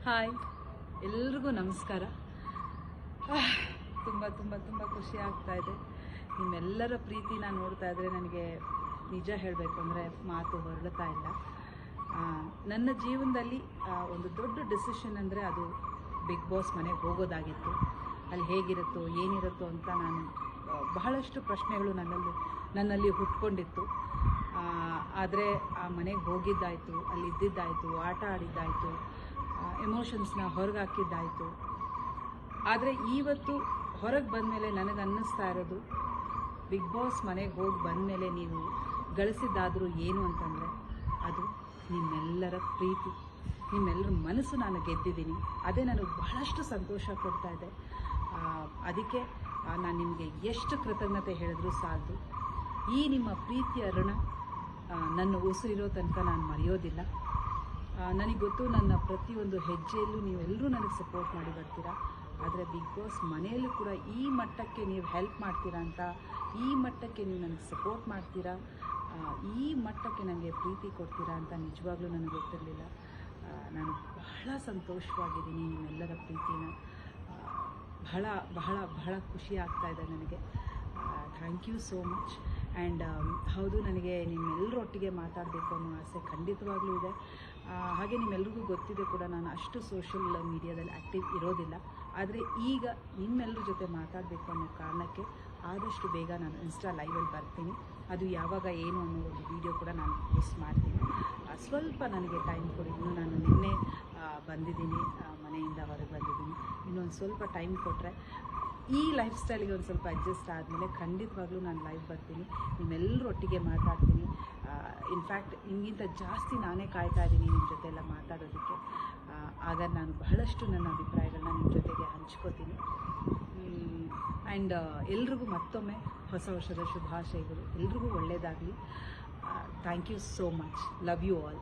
Hi, ಎಲ್ರಿಗೂ ನಮಸ್ಕಾರ. ತುಂಬ ತುಂಬ ತುಂಬ ಖುಷಿ ಆಗ್ತಾ ಇದೆ. ನಿಮ್ಮೆಲ್ಲರ ಪ್ರೀತಿನ ನೋಡ್ತಾ ಇದ್ರೆ ನನಗೆ ನಿಜ ಹೇಳಬೇಕು ಅಂದರೆ ಮಾತು ಹೊರಡ್ತಾ ಇಲ್ಲ. ನನ್ನ ಜೀವನದಲ್ಲಿ ಒಂದು ದೊಡ್ಡ ಡಿಸಿಷನ್ ಅಂದರೆ ಅದು ಬಿಗ್ ಬಾಸ್ ಮನೆಗೆ ಹೋಗೋದಾಗಿತ್ತು. ಅಲ್ಲಿ ಹೇಗಿರುತ್ತೋ ಏನಿರುತ್ತೋ ಅಂತ ನಾನು ಬಹಳಷ್ಟು ಪ್ರಶ್ನೆಗಳು ನನ್ನಲ್ಲಿ ಹುಟ್ಕೊಂಡಿತ್ತು. ಆದರೆ ಆ ಮನೆಗೆ ಹೋಗಿದ್ದಾಯಿತು, ಅಲ್ಲಿ ಇದ್ದಿದ್ದಾಯಿತು, ಆಟ ಆಡಿದ್ದಾಯಿತು, ಎಮೋಷನ್ಸ್ನ ಹೊರಗೆ ಹಾಕಿದ್ದಾಯಿತು. ಆದರೆ ಇವತ್ತು ಹೊರಗೆ ಬಂದಮೇಲೆ ನನಗೆ ಅನ್ನಿಸ್ತಾ ಇರೋದು, ಬಿಗ್ ಬಾಸ್ ಮನೆಗೆ ಹೋಗಿ ಬಂದಮೇಲೆ ನೀವು ಗಳಿಸಿದ್ದಾದರೂ ಏನು ಅಂತಂದರೆ ಅದು ನಿಮ್ಮೆಲ್ಲರ ಪ್ರೀತಿ, ನಿಮ್ಮೆಲ್ಲರ ಮನಸ್ಸು ನಾನು ಗೆದ್ದಿದ್ದೀನಿ. ಅದೇ ನನಗೆ ಬಹಳಷ್ಟು ಸಂತೋಷ ಕೊಡ್ತಾ ಇದೆ. ಅದಕ್ಕೆ ನಾನು ನಿಮಗೆ ಎಷ್ಟು ಕೃತಜ್ಞತೆ ಹೇಳಿದ್ರೂ ಸಾಲದು. ಈ ನಿಮ್ಮ ಪ್ರೀತಿಯ ಋಣ ನನ್ನ ಉಸಿರಿರೋ ತನಕ ನಾನು ಮರೆಯೋದಿಲ್ಲ. ನನಗೆ ಗೊತ್ತು, ನನ್ನ ಪ್ರತಿಯೊಂದು ಹೆಜ್ಜೆಯಲ್ಲೂ ನೀವೆಲ್ಲರೂ ನನಗೆ ಸಪೋರ್ಟ್ ಮಾಡಿ ಬರ್ತೀರಾ. ಆದರೆ ಬಿಗ್ ಬಾಸ್ ಮನೆಯಲ್ಲೂ ಕೂಡ ಈ ಮಟ್ಟಕ್ಕೆ ನೀವು ಹೆಲ್ಪ್ ಮಾಡ್ತೀರಾ ಅಂತ, ಈ ಮಟ್ಟಕ್ಕೆ ನೀವು ನನಗೆ ಸಪೋರ್ಟ್ ಮಾಡ್ತೀರಾ, ಈ ಮಟ್ಟಕ್ಕೆ ನನಗೆ ಪ್ರೀತಿ ಕೊಡ್ತೀರಾ ಅಂತ ನಿಜವಾಗ್ಲೂ ನನಗೆ ಗೊತ್ತಿರಲಿಲ್ಲ. ನಾನು ಬಹಳ ಸಂತೋಷವಾಗಿದ್ದೀನಿ. ನಿಮ್ಮೆಲ್ಲರ ಪ್ರೀತಿನ ಬಹಳ ಬಹಳ ಬಹಳ ಖುಷಿ ಆಗ್ತಾ ಇದೆ ನನಗೆ. Thank you so much. And ಹೌದು, ನನಗೆ ನಿಮ್ಮೆಲ್ಲರೊಟ್ಟಿಗೆ ಮಾತಾಡಬೇಕು ಅನ್ನೋ ಆಸೆ ಖಂಡಿತವಾಗ್ಲೂ ಇದೆ. ಹಾಗೆ ನಿಮ್ಮೆಲ್ರಿಗೂ ಗೊತ್ತಿದೆ ಕೂಡ, ನಾನು ಅಷ್ಟು ಸೋಷಿಯಲ್ ಮೀಡಿಯಾದಲ್ಲಿ ಆ್ಯಕ್ಟಿವ್ ಇರೋದಿಲ್ಲ. ಆದರೆ ಈಗ ನಿಮ್ಮೆಲ್ಲರ ಜೊತೆ ಮಾತಾಡಬೇಕು ಅನ್ನೋ ಕಾರಣಕ್ಕೆ ಆದಷ್ಟು ಬೇಗ ನಾನು ಇನ್ಸ್ಟಾ ಲೈವಲ್ಲಿ ಬರ್ತೀನಿ. ಅದು ಯಾವಾಗ ಏನು ಅನ್ನೋ ಒಂದು ವಿಡಿಯೋ ಕೂಡ ನಾನು ಪೋಸ್ಟ್ ಮಾಡ್ತೀನಿ. ಸ್ವಲ್ಪ ನನಗೆ ಟೈಮ್ ಕೊಡಿ. ಇನ್ನೂ ನಾನು ನಿನ್ನೆ ಬಂದಿದ್ದೀನಿ, ಮನೆಯಿಂದ ಹೊರಗೆ ಬಂದಿದ್ದೀನಿ. ಇನ್ನೊಂದು ಸ್ವಲ್ಪ ಟೈಮ್ ಕೊಟ್ಟರೆ ಈ ಲೈಫ್ ಸ್ಟೈಲಿಗೆ ಒಂದು ಸ್ವಲ್ಪ ಅಡ್ಜಸ್ಟ್ ಆದಮೇಲೆ ಖಂಡಿತವಾಗ್ಲೂ ನಾನು ಲೈವ್ ಬರ್ತೀನಿ, ನಿಮ್ಮೆಲ್ಲರೊಟ್ಟಿಗೆ ಮಾತಾಡ್ತೀನಿ. ಇನ್ಫ್ಯಾಕ್ಟ್ ನಿಮಗಿಂತ ಜಾಸ್ತಿ ನಾನೇ ಕಾಯ್ತಾ ಇದ್ದೀನಿ ನಿಮ್ಮ ಜೊತೆ ಎಲ್ಲ ಮಾತಾಡೋದಕ್ಕೆ. ಆಗ ನಾನು ಬಹಳಷ್ಟು ನನ್ನ ಅಭಿಪ್ರಾಯಗಳನ್ನ ನಿಮ್ಮ ಜೊತೆಗೆ ಹಂಚ್ಕೋತೀನಿ. ಆ್ಯಂಡ್ ಎಲ್ರಿಗೂ ಮತ್ತೊಮ್ಮೆ ಹೊಸ ವರ್ಷದ ಶುಭಾಶಯಗಳು. ಎಲ್ರಿಗೂ ಒಳ್ಳೆಯದಾಗಲಿ. Thank you so much. Love you all.